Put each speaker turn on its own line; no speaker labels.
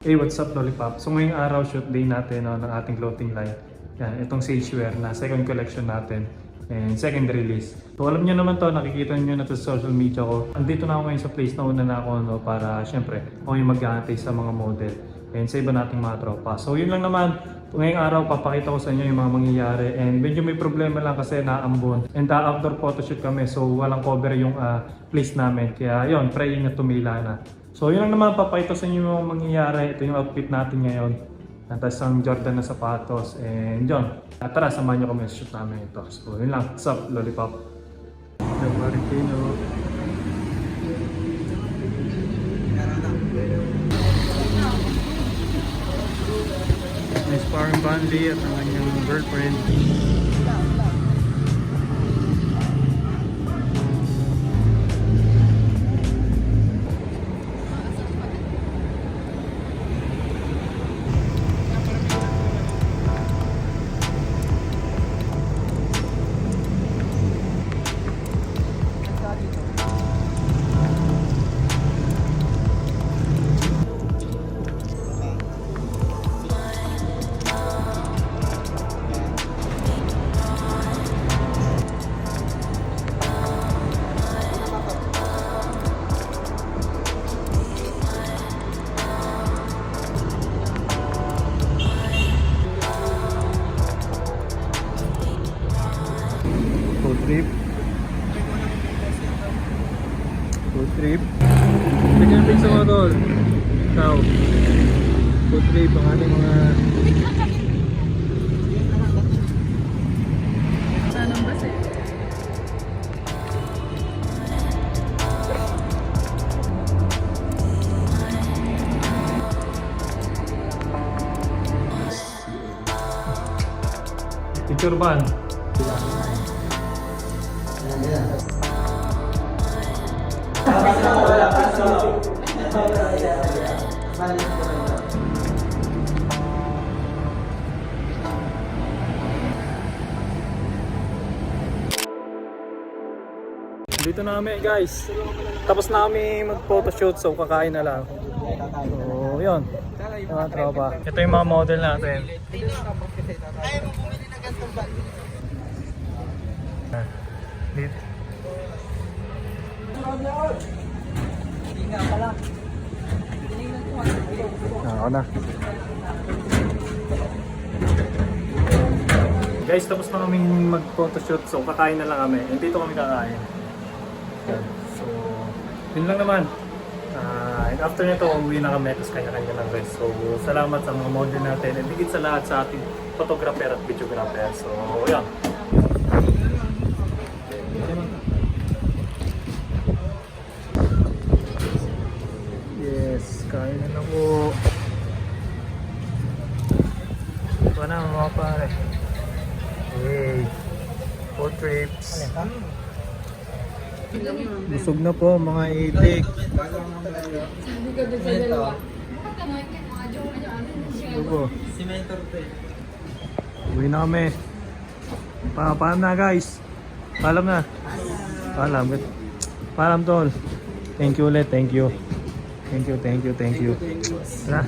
Hey, what's up Lollipop? So ngayong araw shoot day natin ng ating clothing line. Yan, itong Sagewear na second collection natin and second release. So alam nyo naman to, nakikita nyo na to sa social media ko. Andito na ako ngayon sa place na una na ako para syempre ako yung mag-aantay sa mga model and sa iba nating mga tropa. So yun lang naman, ngayong araw papakita ko sa inyo yung mga mangyayari and medyo may problema lang kasi naambon and outdoor photoshoot kami so walang cover yung place namin. Kaya yun, praying na tumila na. So yun lang naman, papakita sa inyo yung mangyayari. Ito yung outfit natin ngayon. Tapos ang Jordan na sapatos and yun. Tara, samahan nyo kami sa shoot namin ito. So yun lang. What's up, Lollipop? The Marikino. Nice parang Banley at ang kanyang girlfriend. Food trip. Ganyan din sa mga tol. Ikaw. Food trip ang ating mga...
Anong bus eh?
Picture ban. Dito na kami guys. Tapos na kami mag-photoshoot so kakain na lang. So yun. Mga tropa. Ito yung mga model natin. Dito. Ako na. Guys, tapos na kaming mag-photoshoot so kakain na lang kami. And dito kami kakain. So, yun lang naman. And after nito, uwi na kami tapos kanya-kanya lang guys. So, salamat sa mga model natin and higit sa lahat sa ating photographer at videographer. So, yan. Yes, kain na na po. Ito na mga pare. Hey, food trips. Busog na po mga itik. Ito po. Uwi na kami. Paalam na guys. Paalam na. Paalam. Paalam tol. Thank you ulit. Thank you. Thank you. Tara.